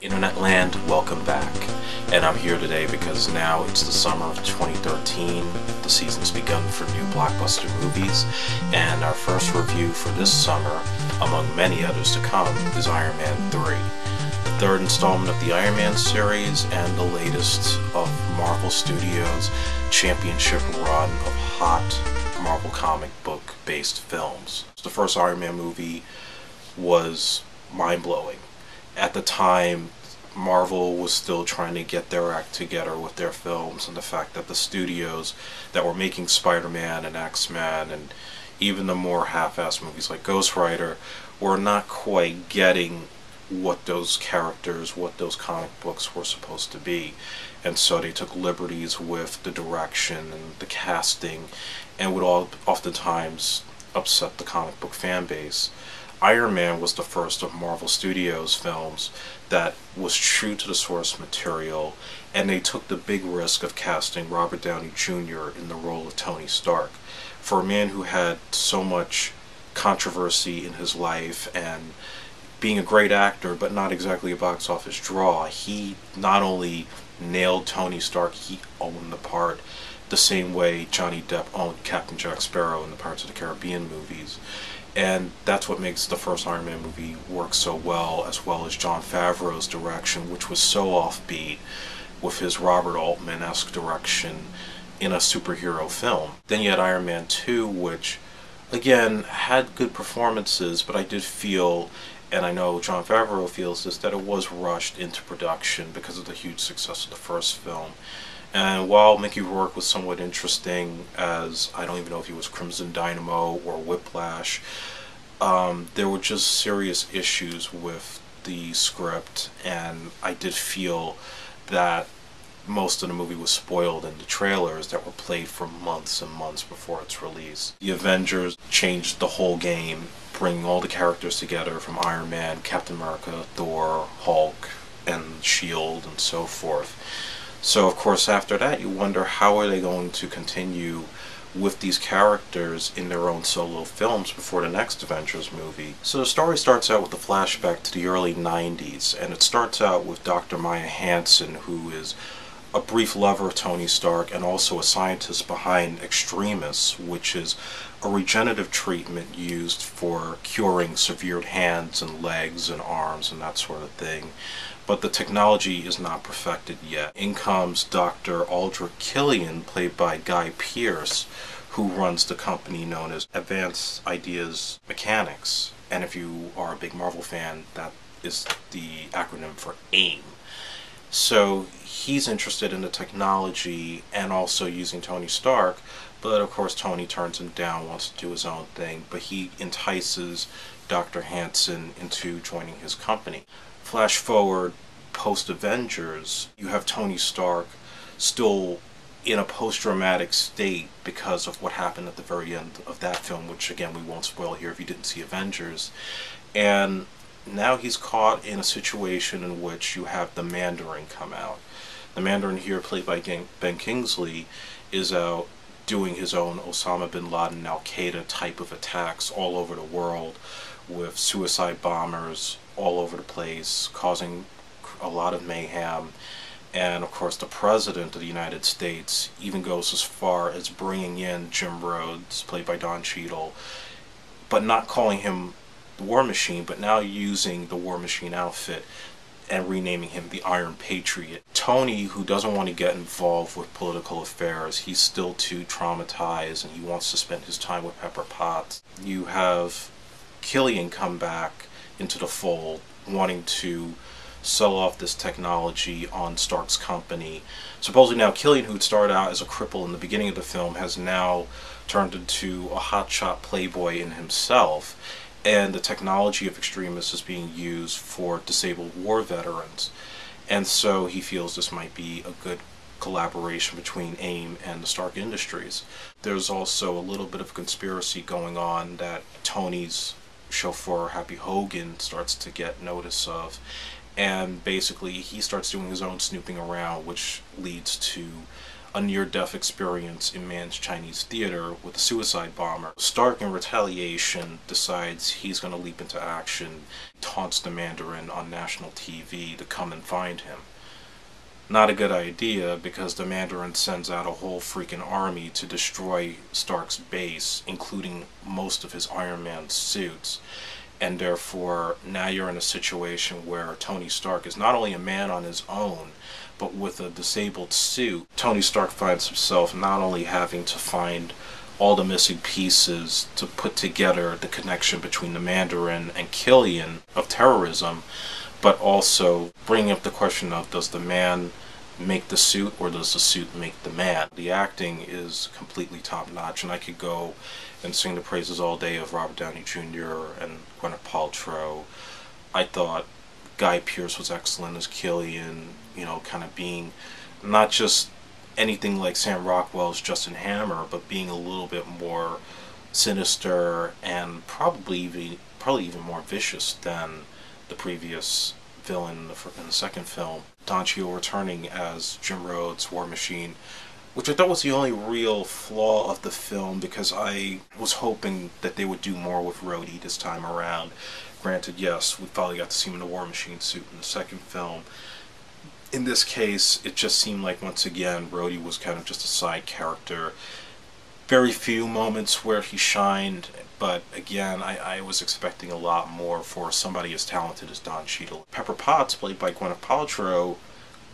Internet land, welcome back. And I'm here today because now it's the summer of 2013. The season's begun for new blockbuster movies, and our first review for this summer, among many others to come, is Iron Man 3. The third installment of the Iron Man series and the latest of Marvel Studios' championship run of hot Marvel comic book based films. The first Iron Man movie was mind-blowing. At the time, Marvel was still trying to get their act together with their films, and the fact that the studios that were making Spider-Man and X-Men and even the more half-assed movies like Ghost Rider were not quite getting what those characters, what those comic books were supposed to be. And so they took liberties with the direction and the casting, and would oftentimes upset the comic book fan base. Iron Man was the first of Marvel Studios films that was true to the source material, and they took the big risk of casting Robert Downey Jr. in the role of Tony Stark. For a man who had so much controversy in his life and being a great actor but not exactly a box office draw, he not only nailed Tony Stark, he owned the part the same way Johnny Depp owned Captain Jack Sparrow in the Pirates of the Caribbean movies. And that's what makes the first Iron Man movie work so well as Jon Favreau's direction, which was so offbeat with his Robert Altman-esque direction in a superhero film. Then you had Iron Man 2, which, again, had good performances, but I did feel, and I know Jon Favreau feels this, that it was rushed into production because of the huge success of the first film. And while Mickey Rourke was somewhat interesting as, I don't even know if he was Crimson Dynamo or Whiplash, there were just serious issues with the script, and I did feel that most of the movie was spoiled in the trailers that were played for months and months before its release. The Avengers changed the whole game, bringing all the characters together from Iron Man, Captain America, Thor, Hulk, and Shield, and so forth. So of course after that you wonder how are they going to continue with these characters in their own solo films before the next Avengers movie. So the story starts out with a flashback to the early 90s, and it starts out with Dr. Maya Hansen, who is a brief lover of Tony Stark and also a scientist behind Extremis, which is a regenerative treatment used for curing severed hands and legs and arms and that sort of thing. But the technology is not perfected yet. In comes Dr. Aldrich Killian, played by Guy Pearce, who runs the company known as Advanced Ideas Mechanics. And if you are a big Marvel fan, that is the acronym for AIM. So he's interested in the technology and also using Tony Stark, but of course Tony turns him down, wants to do his own thing, but he entices Dr. Hansen into joining his company. Flash forward post-Avengers, you have Tony Stark still in a post-traumatic state because of what happened at the very end of that film, which again we won't spoil here if you didn't see Avengers. And now he's caught in a situation in which you have the Mandarin come out. The Mandarin here, played by Ben Kingsley, is out doing his own Osama bin Laden, Al-Qaeda type of attacks all over the world, with suicide bombers all over the place, causing a lot of mayhem. And of course the President of the United States even goes as far as bringing in Jim Rhodes, played by Don Cheadle, but not calling him the War Machine, but now using the War Machine outfit and renaming him the Iron Patriot. Tony, who doesn't want to get involved with political affairs, he's still too traumatized and he wants to spend his time with Pepper Potts. You have Killian come back into the fold, wanting to sell off this technology on Stark's company. Supposedly now Killian, who'd started out as a cripple in the beginning of the film, has now turned into a hotshot playboy in himself, and the technology of Extremis is being used for disabled war veterans. And so he feels this might be a good collaboration between AIM and the Stark Industries. There's also a little bit of conspiracy going on that Tony's chauffeur, Happy Hogan, starts to get notice of, and basically he starts doing his own snooping around, which leads to a near-death experience in Mann's Chinese theater with a suicide bomber. Stark, in retaliation, decides he's going to leap into action, taunts the Mandarin on national TV to come and find him. Not a good idea, because the Mandarin sends out a whole freaking army to destroy Stark's base, including most of his Iron Man suits. And therefore, now you're in a situation where Tony Stark is not only a man on his own, but with a disabled suit. Tony Stark finds himself not only having to find all the missing pieces to put together the connection between the Mandarin and Killian of terrorism, but also bringing up the question of, does the man make the suit, or does the suit make the man? The acting is completely top-notch, and I could go and sing the praises all day of Robert Downey Jr. and Gweneth Paltrow. I thought Guy Pearce was excellent as Killian, you know, kind of being not just anything like Sam Rockwell's Justin Hammer, but being a little bit more sinister and probably even more vicious than the previous villain in the second film. Don Cheadle returning as Jim Rhodes, War Machine, which I thought was the only real flaw of the film, because I was hoping that they would do more with Rhodey this time around. Granted, yes, we finally got to see him in the War Machine suit in the second film. In this case, it just seemed like, once again, Rhodey was kind of just a side character. Very few moments where he shined, but again, I was expecting a lot more for somebody as talented as Don Cheadle. Pepper Potts, played by Gweneth Paltrow,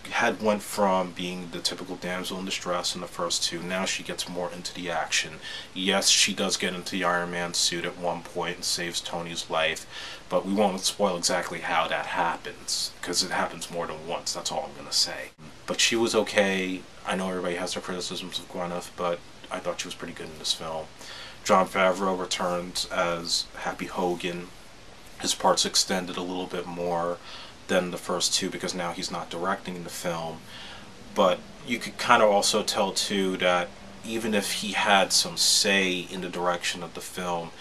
had went from being the typical damsel in distress in the first two. Now she gets more into the action. Yes, she does get into the Iron Man suit at one point and saves Tony's life, but we won't spoil exactly how that happens, because it happens more than once. That's all I'm going to say. But she was okay. I know everybody has their criticisms of Gwyneth, but I thought she was pretty good in this film. Jon Favreau returns as Happy Hogan. His part's extended a little bit more than the first two, because now he's not directing the film. But you could kind of also tell too that even if he had some say in the direction of the film,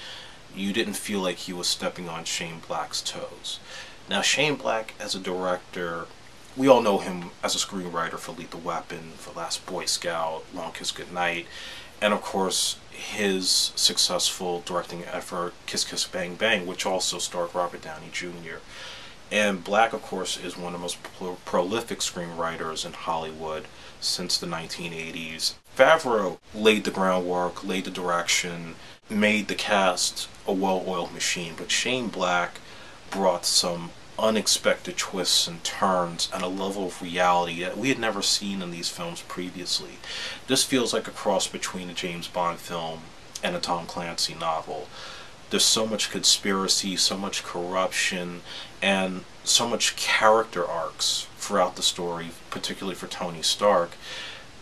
you didn't feel like he was stepping on Shane Black's toes. Now, Shane Black as a director, we all know him as a screenwriter for Lethal Weapon, for Last Boy Scout, Long Kiss Goodnight, and of course his successful directing effort Kiss Kiss Bang Bang, which also starred Robert Downey Jr. And Black, of course, is one of the most prolific screenwriters in Hollywood since the 1980s. Favreau laid the groundwork, laid the direction, made the cast a well-oiled machine, but Shane Black brought some unexpected twists and turns and a level of reality that we had never seen in these films previously. This feels like a cross between a James Bond film and a Tom Clancy novel. There's so much conspiracy, so much corruption, and so much character arcs throughout the story, particularly for Tony Stark,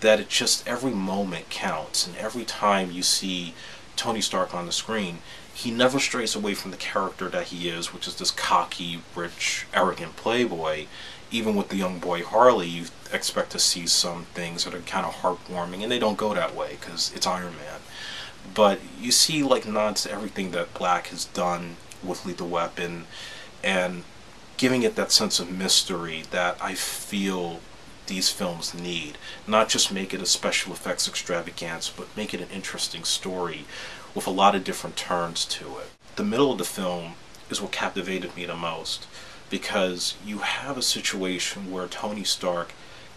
that it just, every moment counts, and every time you see Tony Stark on the screen, he never strays away from the character that he is, which is this cocky, rich, arrogant playboy. Even with the young boy Harley, you expect to see some things that are kind of heartwarming, and they don't go that way because it's Iron Man. But you see like nods to everything that Black has done with Lethal Weapon, and giving it that sense of mystery that I feel these films need. Not just make it a special effects extravaganza, but make it an interesting story with a lot of different turns to it. The middle of the film is what captivated me the most, because you have a situation where Tony Stark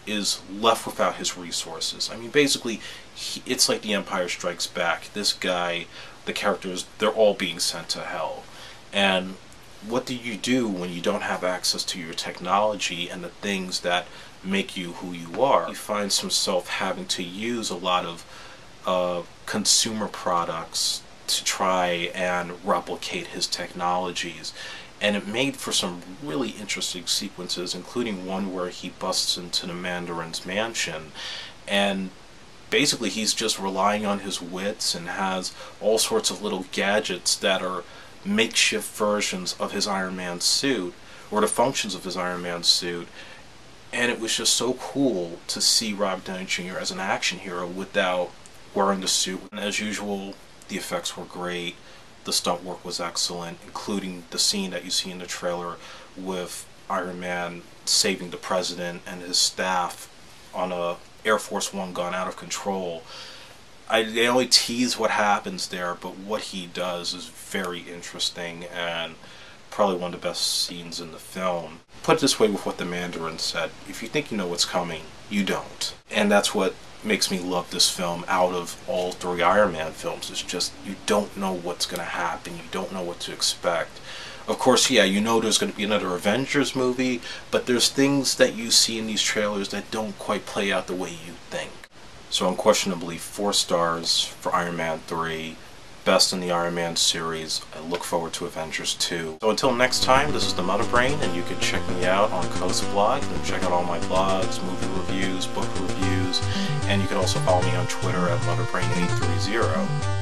is left without his resources. I mean, basically, it's like The Empire Strikes Back. This guy, the characters, they're all being sent to hell. And what do you do when you don't have access to your technology and the things that make you who you are? He finds himself having to use a lot of consumer products to try and replicate his technologies. And it made for some really interesting sequences, including one where he busts into the Mandarin's mansion, and basically he's just relying on his wits and has all sorts of little gadgets that are makeshift versions of his Iron Man suit, or the functions of his Iron Man suit. And it was just so cool to see Robert Downey Jr. as an action hero without wearing the suit. And as usual, the effects were great. The stunt work was excellent, including the scene that you see in the trailer with Iron Man saving the president and his staff on a Air Force One gone out of control. They only tease what happens there, but what he does is very interesting and probably one of the best scenes in the film. Put it this way with what the Mandarin said: if you think you know what's coming, you don't. And that's what makes me love this film out of all three Iron Man films. It's just, you don't know what's going to happen, you don't know what to expect. Of course, yeah, you know there's going to be another Avengers movie, but there's things that you see in these trailers that don't quite play out the way you think. So unquestionably, 4 stars for Iron Man 3. Best in the Iron Man series. I look forward to Avengers 2. So until next time, this is the Mother Brain, and you can check me out on Coast Blog, and check out all my blogs, movie reviews, book reviews, and you can also follow me on Twitter at MotherBrain830.